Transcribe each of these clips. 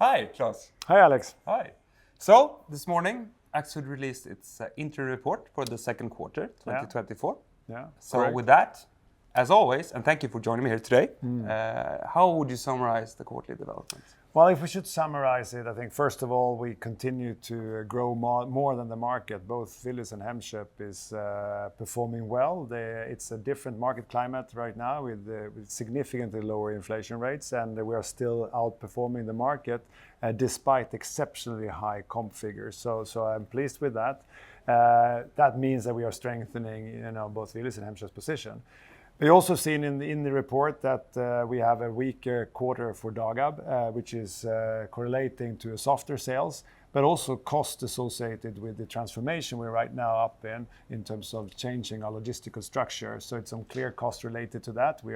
Hi, Klas. Hi, Alex. Hi. So, this morning, Axfood released its interim report for the second quarter, 2024. Yeah. So, correct. with that, as always, and thank you for joining me here today, how would you summarize the quarterly development? Well, if we should summarize it, I think first of all, we continue to grow more than the market. Both Willys and Hemköp is performing well. It's a different market climate right now with significantly lower inflation rates, and we are still outperforming the market despite exceptionally high comp figures. So I'm pleased with that. That means that we are strengthening, both Willys and Hemköp's position. We also seen in the report that we have a weaker quarter for Dagab, which is correlating to softer sales, but also cost associated with the transformation we're right now up in terms of changing our logistical structure. So it's some clear cost related to that. We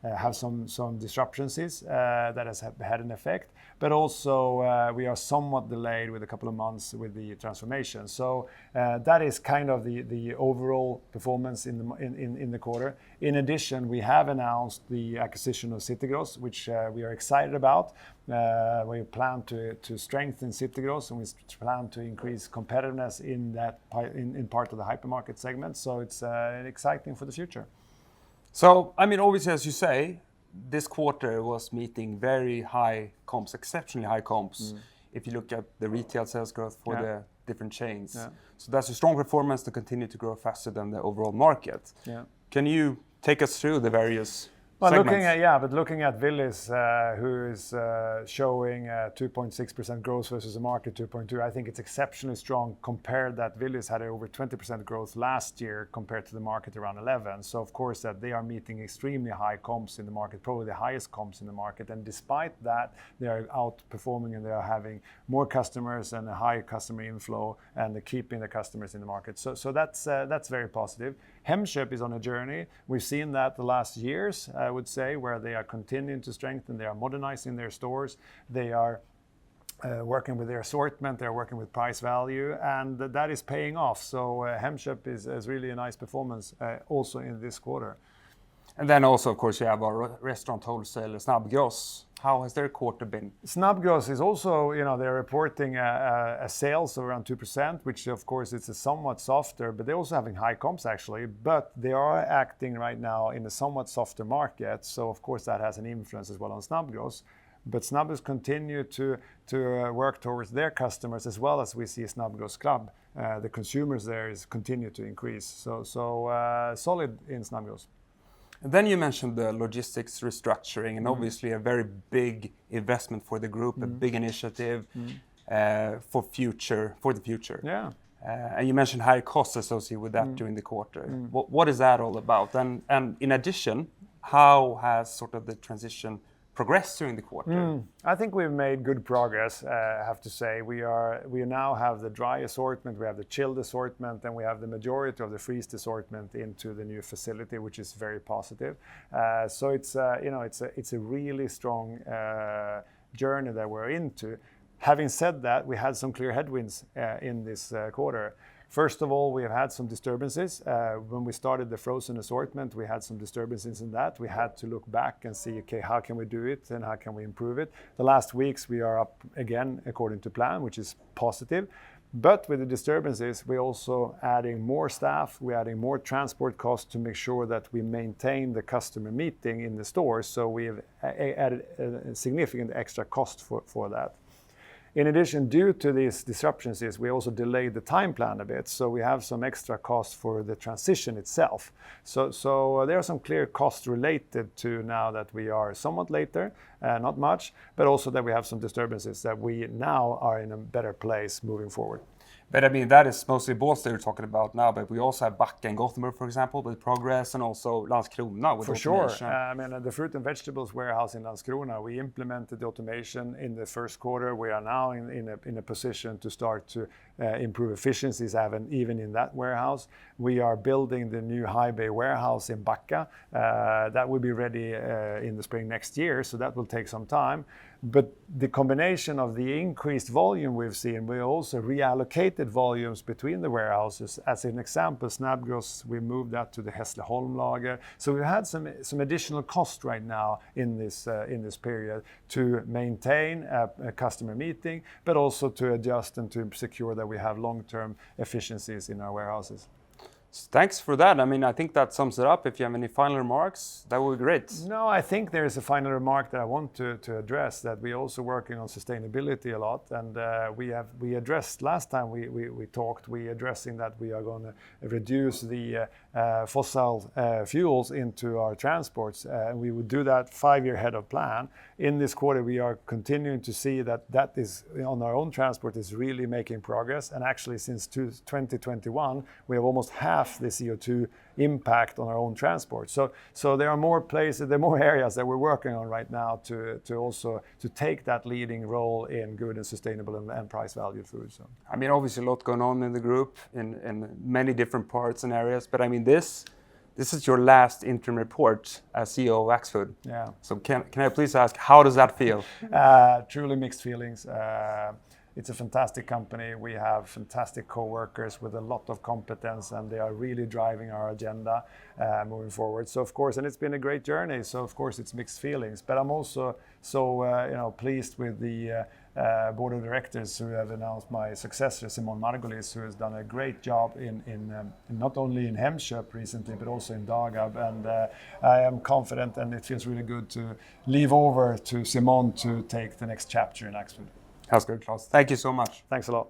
have some disruptions that has had an effect, but also we are somewhat delayed with a couple of months with the transformation. So that is kind of the overall performance in the quarter. In addition, we have announced the acquisition of City Gross, which we are excited about. We plan to strengthen City Gross, and we plan to increase competitiveness in part of the hypermarket segment. So it's exciting for the future. So, obviously, as you say, this quarter was meeting very high comps, exceptionally high comps, if you look at the retail sales growth for the different chains. Yeah. So that's a strong performance to continue to grow faster than the overall market. Yeah. Can you take us through the various segments? Looking at Willys, who is showing 2.6% growth versus the market 2.2%, I think it's exceptionally strong compared that Willys had over 20% growth last year compared to the market around 11%. So of course that they are meeting extremely high comps in the market, probably the highest comps in the market. And despite that, they are outperforming and they are having more customers and a high customer inflow and they're keeping the customers in the market. So that's very positive. Hemköp is on a journey. We've seen that the last years, I would say, where they are continuing to strengthen, they are modernizing their stores, they are working with their assortment, they're working with price value, and that is paying off. So Hemköp is really a nice performance also in this quarter. And then also, of course, you have our restaurant wholesaler, Snabbgross. How has their quarter been? Snabbgross is also, they're reporting a sales of around 2%, which of course is a somewhat softer, but they're also having high comps actually, but they are acting right now in a somewhat softer market. So of course that has an influence as well on Snabbgross. But Snabbgross continue to work towards their customers as well as we see Snabbgross Club. The consumers there continue to increase. So solid in Snabbgross. And then you mentioned the logistics restructuring, and obviously a very big investment for the group, a big initiative for the future. Yeah. And you mentioned higher costs associated with that during the quarter. What is that all about? And in addition, how has sort of the transition progressed during the quarter? I think we've made good progress, I have to say. We now have the dry assortment, we have the chilled assortment, and we have the majority of the freezed assortment into the new facility, which is very positive. So it's a really strong journey that we're into. Having said that, we had some clear headwinds in this quarter. First of all, we have had some disturbances. When we started the frozen assortment, we had some disturbances in that. We had to look back and see, okay, how can we do it and how can we improve it? The last weeks we are up again according to plan, which is positive. But with the disturbances, we're also adding more staff, we're adding more transport costs to make sure that we maintain the customer meeting in the stores. So we have added a significant extra cost for that. In addition, due to these disruptions, we also delayed the time plan a bit. So we have some extra costs for the transition itself. So there are some clear costs related to now that we are somewhat later, not much, but also that we have some disturbances that we now are in a better place moving forward. But that is mostly Bålsta you're talking about now, but we also have Backa and Gothenburg, for example, with progress, and also Landskrona with automation. For sure. The fruit and vegetables warehouse in Landskrona, we implemented the automation in the first quarter. We are now in a position to start to improve efficiencies even in that warehouse. We are building the new high bay warehouse in Backa. That will be ready in the spring next year, so that will take some time. But the combination of the increased volume we've seen, we also reallocated volumes between the warehouses. As an example, Snabbgross, we moved that to the Hässleholm lager. So we've had some additional cost right now in this period to maintain a customer meeting, but also to adjust and to secure that we have long-term efficiencies in our warehouses. Thanks for that. I mean, I think that sums it up. If you have any final remarks, that would be great. No, I think there is a final remark that I want to address, that we're also working on sustainability a lot. And we addressed, last time we talked, we addressing that we are going to reduce the fossil fuels into our transports. And we would do that 5 year ahead of plan. In this quarter, we are continuing to see that is on our own transport is really making progress. And actually, since 2021, we have almost half the CO2 impact on our own transport. So there are more places, there are more areas that we're working on right now to also to take that leading role in good and sustainable and price valued food. So I mean, obviously a lot going on in the group in many different parts and areas. But I mean, this is your last interim report as CEO of Axfood. Yeah. So can I please ask, how does that feel? Truly mixed feelings. It's a fantastic company. We have fantastic co-workers with a lot of competence, and they are really driving our agenda moving forward. So of course, and it's been a great journey. So of course, it's mixed feelings. But I'm also so pleased with the board of directors who have announced my successor, Simon Margulis, who has done a great job in not only in Hemköp recently, but also in Dagab. And I am confident, and it feels really good to leave over to Simon to take the next chapter in Axfood. That's good, Klas. Thank you so much. Thanks a lot.